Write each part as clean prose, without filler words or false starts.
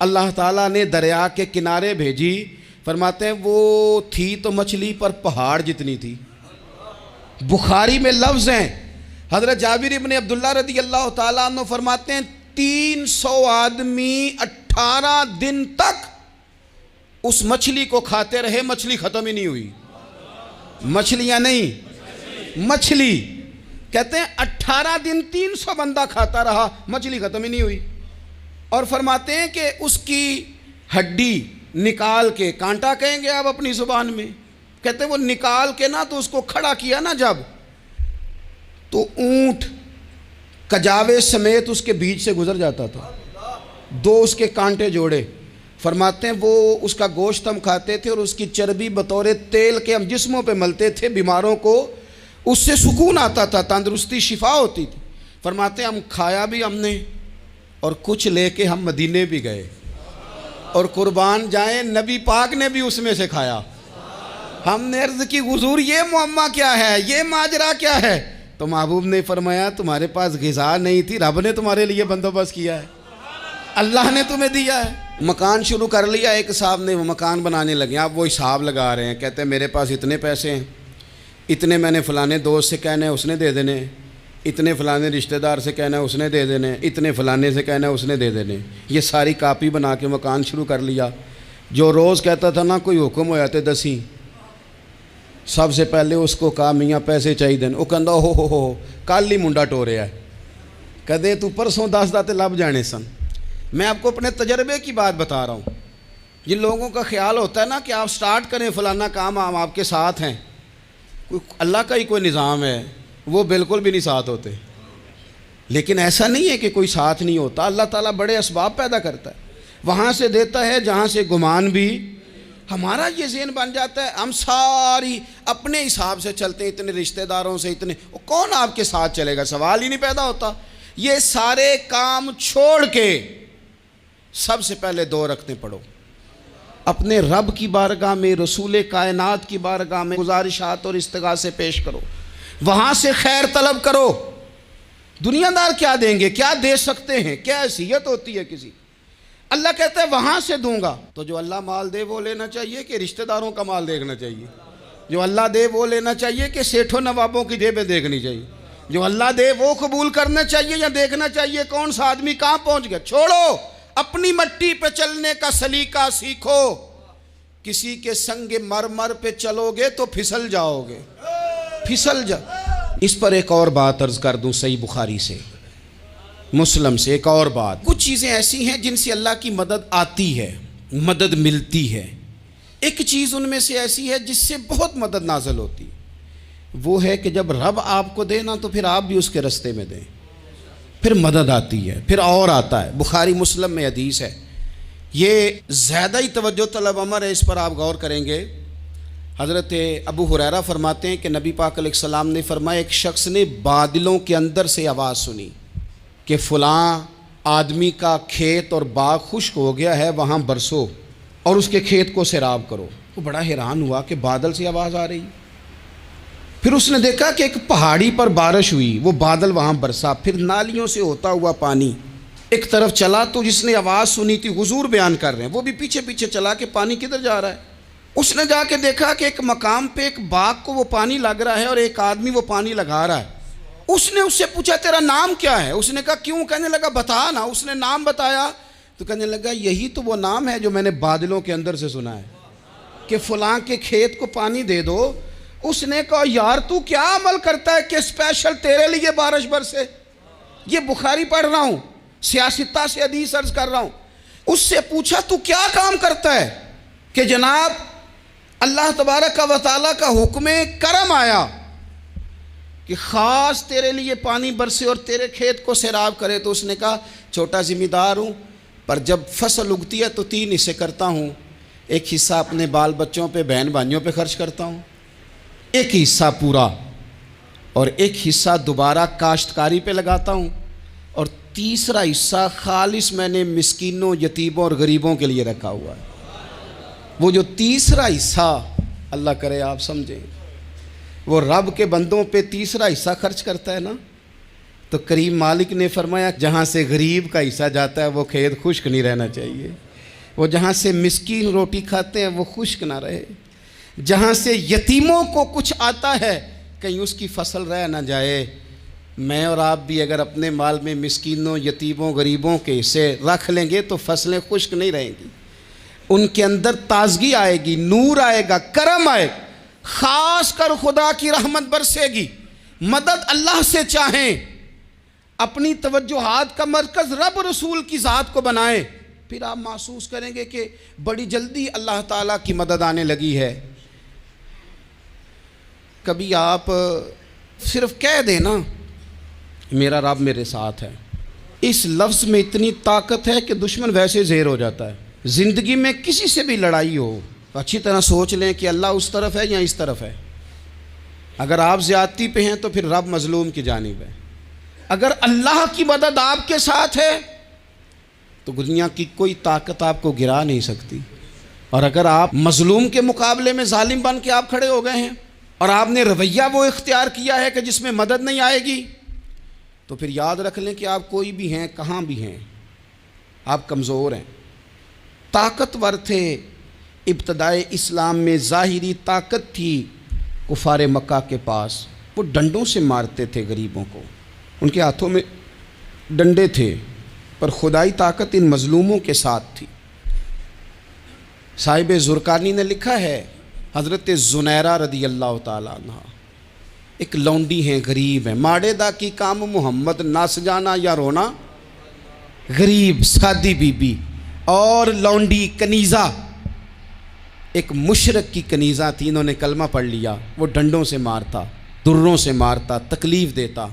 اللہ تعالیٰ نے دریا کے کنارے بھیجی، فرماتے ہیں وہ تھی تو مچھلی پر پہاڑ جتنی تھی۔ بخاری میں لفظ ہیں، حضرت جابر ابن عبداللہ رضی اللہ تعالیٰ عنہ فرماتے ہیں 300 آدمی 18 دن تک اس مچھلی کو کھاتے رہے، مچھلی ختم ہی نہیں ہوئی۔ مچھلیاں نہیں، مچھلی کہتے ہیں 18 دن 300 بندہ کھاتا رہا، مچھلی ختم ہی نہیں ہوئی۔ اور فرماتے ہیں کہ اس کی ہڈی نکال کے، کانٹا کہیں گے آپ اپنی زبان میں، کہتے ہیں وہ نکال کے نا تو اس کو کھڑا کیا نا جب، تو اونٹ کجاوے سمیت اس کے بیچ سے گزر جاتا تھا، 2 اس کے کانٹے جوڑے۔ فرماتے ہیں وہ اس کا گوشت ہم کھاتے تھے اور اس کی چربی بطور تیل کے ہم جسموں پہ ملتے تھے، بیماروں کو اس سے سکون آتا تھا، تندرستی شفا ہوتی تھی۔ فرماتے ہیں ہم کھایا بھی ہم نے اور کچھ لے کے ہم مدینے بھی گئے، اور قربان جائیں نبی پاک نے بھی اس میں سے کھایا۔ ہم نے عرض کی حضور یہ معمہ کیا ہے، یہ ماجرا کیا ہے؟ تو محبوب نے فرمایا تمہارے پاس غذا نہیں تھی، رب نے تمہارے لیے بندوبست کیا ہے، اللہ نے تمہیں دیا ہے۔ مکان شروع کر لیا، ایک صاحب نے وہ مکان بنانے لگے، آپ وہ حساب لگا رہے ہیں، کہتے ہیں میرے پاس اتنے پیسے ہیں، اتنے میں نے فلانے دوست سے کہنا ہے اس نے دے دینے، اتنے فلانے رشتہ دار سے کہنا ہے اس نے دے دینے، اتنے فلانے سے کہنا ہے اس نے دے دینے۔ یہ ساری کاپی بنا کے مکان شروع کر لیا۔ جو روز کہتا تھا نا کوئی حکم ہو جاتے 10 سب سے پہلے اس کو کہا میاں پیسے چاہیے دین، وہ کہندا ہو کل ہی منڈا ٹوریا ہے، کہتے تو پرسوں 10 داتے لب جانے سن۔ میں آپ کو اپنے تجربے کی بات بتا رہا ہوں۔ جن لوگوں کا خیال ہوتا ہے نا کہ آپ سٹارٹ کریں فلانا کام، ہم آپ کے ساتھ ہیں، اللہ کا ہی کوئی نظام ہے، وہ بالکل بھی نہیں ساتھ ہوتے۔ لیکن ایسا نہیں ہے کہ کوئی ساتھ نہیں ہوتا، اللہ تعالیٰ بڑے اسباب پیدا کرتا ہے، وہاں سے دیتا ہے جہاں سے گمان بھی۔ ہمارا یہ ذہن بن جاتا ہے ہم ساری اپنے حساب سے چلتے ہیں، اتنے رشتہ داروں سے، اتنے، کون آپ کے ساتھ چلے گا؟ سوال ہی نہیں پیدا ہوتا۔ یہ سارے کام چھوڑ کے سب سے پہلے 2 رکعتیں پڑھو، اپنے رب کی بارگاہ میں، رسول کائنات کی بارگاہ میں گزارشات اور استغاثے پیش کرو، وہاں سے خیر طلب کرو۔ دنیا دار کیا دیں گے، کیا دے سکتے ہیں، کیا حیثیت ہوتی ہے کسی؟ اللہ کہتا ہے وہاں سے دوں گا۔ تو جو اللہ مال دے وہ لینا چاہیے کہ رشتہ داروں کا مال دیکھنا چاہیے؟ جو اللہ دے وہ لینا چاہیے کہ سیٹھوں نوابوں کی جیبیں دیکھنی چاہیے؟ جو اللہ دے وہ قبول کرنا چاہیے یا دیکھنا چاہیے کون سا آدمی کہاں پہنچ گیا؟ چھوڑو، اپنی مٹی پہ چلنے کا سلیقہ سیکھو۔ کسی کے سنگ مرمر پہ چلو گے تو پھسل جاؤ گے، پھسل جا۔ اس پر ایک اور بات عرض کر دوں، صحیح بخاری سے، مسلم سے ایک اور بات۔ کچھ چیزیں ایسی ہیں جن سے اللہ کی مدد آتی ہے، مدد ملتی ہے۔ ایک چیز ان میں سے ایسی ہے جس سے بہت مدد نازل ہوتی، وہ ہے کہ جب رب آپ کو دے نا تو پھر آپ بھی اس کے رستے میں دیں، پھر مدد آتی ہے، پھر اور آتا ہے۔ بخاری مسلم میں حدیث ہے، یہ زیادہ ہی توجہ طلب امر ہے، اس پر آپ غور کریں گے۔ حضرت ابو ہریرہ فرماتے ہیں کہ نبی پاک علیہ السلام نے فرمایا ایک شخص نے بادلوں کے اندر سے آواز سنی کہ فلاں آدمی کا کھیت اور باغ خشک ہو گیا ہے، وہاں برسو اور اس کے کھیت کو سیراب کرو۔ وہ بڑا حیران ہوا کہ بادل سے آواز آ رہی۔ پھر اس نے دیکھا کہ ایک پہاڑی پر بارش ہوئی، وہ بادل وہاں برسا، پھر نالیوں سے ہوتا ہوا پانی ایک طرف چلا۔ تو جس نے آواز سنی تھی، حضور بیان کر رہے ہیں، وہ بھی پیچھے پیچھے چلا کہ پانی کدھر جا رہا ہے۔ اس نے جا کے دیکھا کہ ایک مقام پہ ایک باغ کو وہ پانی لگ رہا ہے اور ایک آدمی وہ پانی لگا رہا ہے۔ اس نے اس سے پوچھا تیرا نام کیا ہے؟ اس نے کہا کیوں؟ کہنے لگا بتا نا۔ اس نے نام بتایا تو کہنے لگا یہی تو وہ نام ہے جو میں نے بادلوں کے اندر سے سنا ہے کہ فلاں کے کھیت کو پانی دے دو۔ اس نے کہا یار تو کیا عمل کرتا ہے کہ اسپیشل تیرے لیے بارش برسے؟ یہ بخاری پڑھ رہا ہوں، سیاستہ سے حدیث عرض کر رہا ہوں۔ اس سے پوچھا تو کیا کام کرتا ہے کہ جناب اللہ تبارک و تعالیٰ کا حکم کرم آیا کہ خاص تیرے لیے پانی برسے اور تیرے کھیت کو سیراب کرے؟ تو اس نے کہا چھوٹا ذمہ دار ہوں، پر جب فصل اگتی ہے تو 3 حصے کرتا ہوں، ایک حصہ اپنے بال بچوں پہ، بہن بھائیوں پہ خرچ کرتا ہوں، ایک حصہ پورا، اور ایک حصہ دوبارہ کاشتکاری پہ لگاتا ہوں، اور تیسرا حصہ خالص میں نے مسکینوں، یتیموں اور غریبوں کے لیے رکھا ہوا ہے۔ وہ جو تیسرا حصہ، اللہ کرے آپ سمجھیں، وہ رب کے بندوں پہ تیسرا حصہ خرچ کرتا ہے نا، تو کریم مالک نے فرمایا جہاں سے غریب کا حصہ جاتا ہے وہ کھیت خشک نہیں رہنا چاہیے۔ وہ جہاں سے مسکین روٹی کھاتے ہیں وہ خشک نہ رہے، جہاں سے یتیموں کو کچھ آتا ہے کہیں اس کی فصل رہ نہ جائے۔ میں اور آپ بھی اگر اپنے مال میں مسکینوں، یتیموں، غریبوں کے حصے رکھ لیں گے تو فصلیں خشک نہیں رہیں گی، ان کے اندر تازگی آئے گی، نور آئے گا، کرم آئے گا، خاص کر خدا کی رحمت برسے گی۔ مدد اللہ سے چاہیں، اپنی توجہات کا مرکز رب رسول کی ذات کو بنائیں، پھر آپ محسوس کریں گے کہ بڑی جلدی اللہ تعالیٰ کی مدد آنے لگی ہے۔ کبھی آپ صرف کہہ دیں نا میرا رب میرے ساتھ ہے، اس لفظ میں اتنی طاقت ہے کہ دشمن ویسے زہر ہو جاتا ہے۔ زندگی میں کسی سے بھی لڑائی ہو تو اچھی طرح سوچ لیں کہ اللہ اس طرف ہے یا اس طرف ہے۔ اگر آپ زیادتی پہ ہیں تو پھر رب مظلوم کی جانب ہے۔ اگر اللہ کی مدد آپ کے ساتھ ہے تو دنیا کی کوئی طاقت آپ کو گرا نہیں سکتی، اور اگر آپ مظلوم کے مقابلے میں ظالم بن کے آپ کھڑے ہو گئے ہیں اور آپ نے رویہ وہ اختیار کیا ہے کہ جس میں مدد نہیں آئے گی، تو پھر یاد رکھ لیں کہ آپ کوئی بھی ہیں، کہاں بھی ہیں، آپ کمزور ہیں۔ طاقتور تھے ابتدائے اسلام میں، ظاہری طاقت تھی کفار مکہ کے پاس، وہ ڈنڈوں سے مارتے تھے غریبوں کو، ان کے ہاتھوں میں ڈنڈے تھے، پر خدائی طاقت ان مظلوموں کے ساتھ تھی۔ صاحب زرقانی نے لکھا ہے، حضرت زنیرہ رضی اللہ تعالیٰ عنہ ایک لونڈی ہیں، غریب ہیں، ماڑے دا کی کام محمد ناس جانا یا رونا، غریب سادی بی بی اور لونڈی کنیزہ، ایک مشرک کی کنیزہ تھی، انہوں نے کلمہ پڑھ لیا، وہ ڈنڈوں سے مارتا، دروں سے مارتا، تکلیف دیتا۔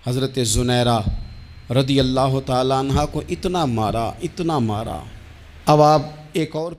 حضرت زنیرہ رضی اللہ تعالیٰ عنہ کو اتنا مارا، اتنا مارا۔ اب آپ ایک اور